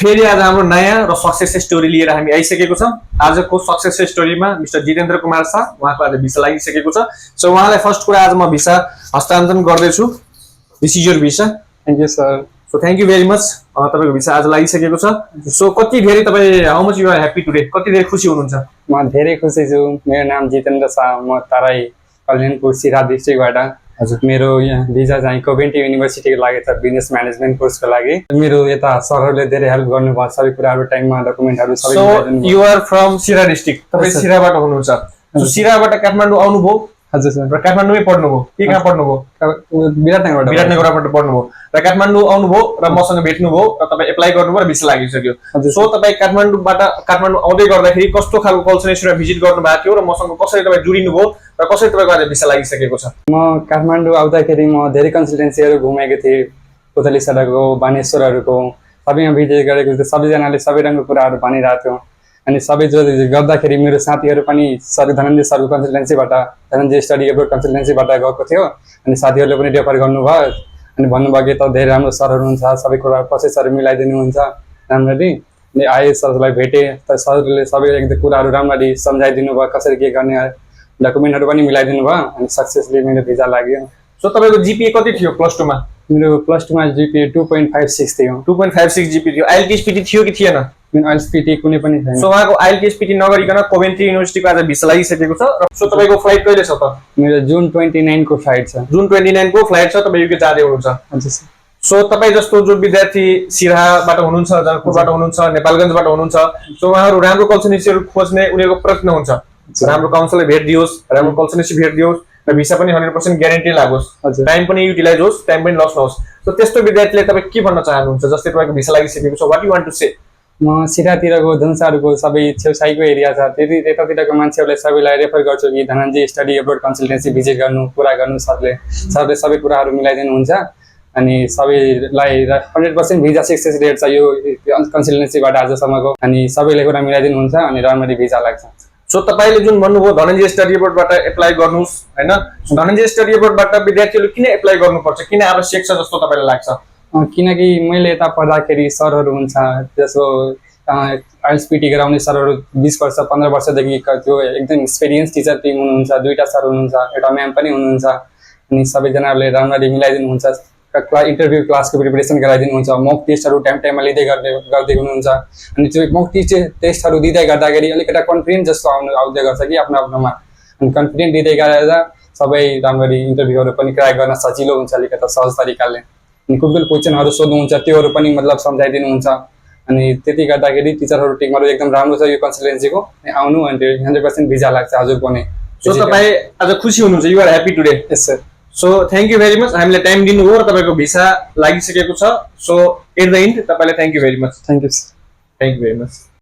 फेरि आज हाम्रो नयाँ र सक्सेस स्टोरी लिएर हामी आइसकेको छौँ। आजको सक्सेस स्टोरीमा मिस्टर जितेन्द्र कुमार शाह, उहाँको आज भिसा लागिसकेको छ। सो उहाँलाई फर्स्ट कुरा आज म भिसा हस्तान्तरण गर्दैछु। This is your visa. Thank you sir. So thank you very much. तपाईँको भिसा आज लागिसकेको छ। सो कति धेरै तपाईँ how much you are happy today, कति धेरै खुसी हुनुहुन्छ? म धेरै खुसी छु। मेरो नाम जितेन्द्र शाह, म तराई कल्याणपुर सिरा डिस्ट्रिक्टबाट। हजुर, मेरो यहाँ भिजा चाहिँ कोभेन्टी युनिभर्सिटीको लागि छ, बिजनेस म्यानेजमेन्ट कोर्सको लागि। मेरो यता सरहरूले धेरै हेल्प गर्नुभयो, सबै कुराहरू टाइममा, डकुमेन्टहरू सबै सो यु आर फ्रम सिरा डिस्ट्रिक्ट, तपाईँ सिराबाट हुनुहुन्छ। सो सिराबाट काठमाडौँ आउनुभयो? हजुर सर। र काठमाडौँमै पढ्नुभयो कि कहाँ पढ्नुभयो? विराटनगरबाट। विराटनगरबाट पढ्नुभयो र काठमाडौँ आउनुभयो र मसँग भेट्नुभयो र तपाईँ एप्लाई गर्नुभयो र भिसा लागिसक्यो। सो तपाईँ काठमाडौँ आउँदै गर्दाखेरि कस्तो खालको कल्चर इन्स्टिट्युट भिजिट गर्नुभएको थियो र मसँग कसरी तपाईँ जोडिनुभयो र कसरी तपाईँको आज भिसा लागिसकेको छ? म काठमाडौँ आउँदाखेरि म धेरै कन्सल्टेन्सीहरू घुमेको थिएँ, पुतलीसराको, बानेश्वरहरूको, सबैमा भिजिट गरेको थिएँ। सबैजनाले सबै रङको कुराहरू भनिरहेको थियो। अनि सबै जो गर्दाखेरि मेरो साथीहरू पनि सर धनञ्जय सरको कन्सल्टेन्सीबाट, धनञ्जय स्टडी एब्रोड कन्सल्टेन्सीबाट गएको थियो। अनि साथीहरूले पनि रेफर गर्नुभयो अनि भन्नुभयो कि त धेरै राम्रो सरहरू हुन्छ, सबै कुरा प्रोसेसहरू मिलाइदिनुहुन्छ राम्ररी। अनि आए सरलाई भेटेँ त सरले सबै एकदम कुराहरू राम्ररी सम्झाइदिनु भयो, कसरी के गर्ने, डकुमेन्टहरू पनि मिलाइदिनु भयो। अनि सक्सेसली मेरो भिजा लाग्यो। सो तपाईँको जिपिए कति थियो प्लस टूमा? मेरो प्लस टूमा जिपिए 2.56 थियो। 2.56 जिपिए थियो। आइएलटिएस पिटी थियो कि थिएन? आइएलटिएस पिटी कुनै पनि छैन। सो उहाँको आइएलटिएस पिटी नगरिकन कोभेन्ट्री युनिभर्सिटीको आज भिसा लागिसकेको छ। सो तपाईँको फ्लाइट कहिले छ त? मेरो जुन 29 को फ्लाइट छ। जुन 29 को फ्लाइट छ, तपाईँ युके जाँदै हुनुहुन्छ। हजुर सर। सो तपाईँ जस्तो जो विद्यार्थी सिराहाबाट हुनुहुन्छ, जनकपुरबाट हुनुहुन्छ, नेपालगञ्जबाट हुनुहुन्छ, सो उहाँहरू राम्रो कल्चरनिस्टहरू खोज्ने उनीहरूको प्रयत्न हुन्छ। राम्रो काउन्सिलले भेट दियोस्, राम्रो कल्चरनिस्ट भेट दियोस् र भिसा पनि 100% ग्यारेन्टी लागोस्, टाइम पनि युटिलाइज होस्, टाइम पनि लस नहोस्। सो त्यस्तो विद्यार्थीले तपाईँ के भन्न चाहनुहुन्छ? जस्तै तपाईँको भिसा लागिसकेको छ, what you want to say? म सिरातिरको धनुषाहरूको सबै छेउछाइको एरिया छ, त्यतातिरको मान्छेहरूलाई सबैलाई रेफर गर्छु कि Dhananjay study abroad consultancy visit गर्नु, कुरा गर्नु। सरले सबै कुराहरू मिलाइदिनुहुन्छ। अनि सबैलाई 100% भिजा सक्सेस रेट छ यो कन्सल्टेन्सीबाट आजसम्मको। अनि सबैले कुरा मिलाइदिनुहुन्छ अनि राम्ररी भिजा लाग्छ। सो तपाईँले जुन भन्नुभयो धनञ्जय स्टडी एब्रोडबाट एप्लाई गर्नुहोस् होइन, धनञ्जय स्टडी एब्रोडबाट विद्यार्थीहरूले किन एप्लाई गर्नुपर्छ, किन आवश्यक छ जस्तो तपाईँलाई लाग्छ? किनकि मैले यता पढ्दाखेरि सरहरू हुन्छ, जसो आइएलटिएस पिटी गराउने सरहरू 20 वर्ष 15 वर्षदेखि त्यो एकदम एक्सपिरियन्स टिचर टिम हुनुहुन्छ। 2टा सर हुनुहुन्छ, एउटा म्याम पनि हुनुहुन्छ। अनि सबैजनाले राम्ररी मिलाइदिनुहुन्छ। इन्टरभ्यू क्लासको प्रिपरेसन गराइदिनुहुन्छ। मक टेस्टहरू टाइममा लिँदै गर्दै हुनुहुन्छ। अनि त्यो मक टेस्टहरू दिँदै गर्दाखेरि अलिकति कन्फिडेन्ट जस्तो आउँदै गर्छ कि आफ्नोमा। अनि कन्फिडेन्ट दिँदै गरेर सबै राम्ररी इन्टरभ्यूहरू पनि क्र्याक गर्न सजिलो हुन्छ अलिकति सहज तरिकाले। अनि कुन क्वेसनहरू सोध्नुहुन्छ त्योहरू पनि मतलब सम्झाइदिनुहुन्छ। अनि त्यति गर्दाखेरि टिचरहरू टिमहरू एकदम राम्रो छ यो कन्सल्टेन्सीको। आउनु अनि 100% भिजा लाग्छ हजुरको नै। सो तपाईँ आज खुसी हुनुहुन्छ? You are happy today? Yes sir. So thank you very much. हामीलाई टाइम दिनुभयो र तपाईँको भिसा लागिसकेको छ। सो एट द एन्ड तपाईँलाई thank you very much. Thank you sir. Thank you very much.